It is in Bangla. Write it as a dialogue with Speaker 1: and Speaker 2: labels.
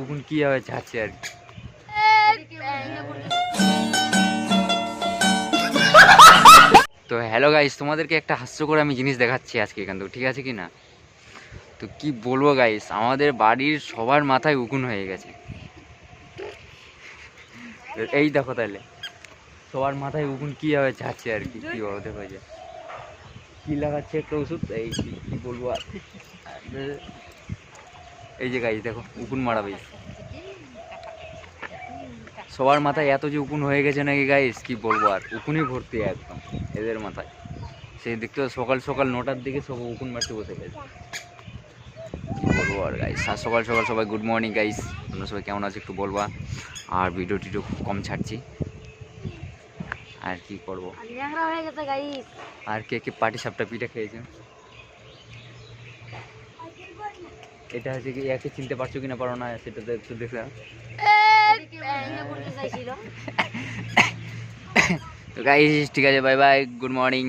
Speaker 1: উকুন কি হবে ছাড়ছে আর কি। তো হ্যালো গাইস, তোমাদেরকে একটা হাস্যকর আমি জিনিস দেখাচ্ছি আজকে এখান থেকে, ঠিক আছে কি না? তো কি বলবো গাইস, আমাদের বাড়ির সবার মাথায় উকুন হয়ে গেছে। এই দেখো তাহলে সবার মাথায় উকুন কি হবে ছাড়ছে আর কি, কি হতে হয়েছে, কি লাগাচ্ছে একটা ওষুধ, এই কি বলবো আর। এই যে গাইস দেখো উকুন মারাবে, সবার মাথায় এত যে উকুন হয়ে গেছে নাকি গাইস, কি বলবো আর, উকুনই ভর্তি একদম এদের মাথায়। সেই দেখতে সকাল সকাল 9টার দিকে সব উকুন মারতে বসে গেছে, কি বলবো আর গাইস। আর সকাল সকাল সবাই গুড মর্নিং গাইস, তোমরা সবাই কেমন আছো একটু বলবা। আর ভিডিও টিডিও খুব কম ছাড়ছি, আর কি করবো। আর কে কে পাটি সাপটা পিঠা খেয়েছে, এটা হচ্ছে কি, একে চিনতে পারছো কিনা পারো না সেটা তো একটু দেখলাম। তো গাইস ঠিক আছে, বাই বাই, গুড মর্নিং।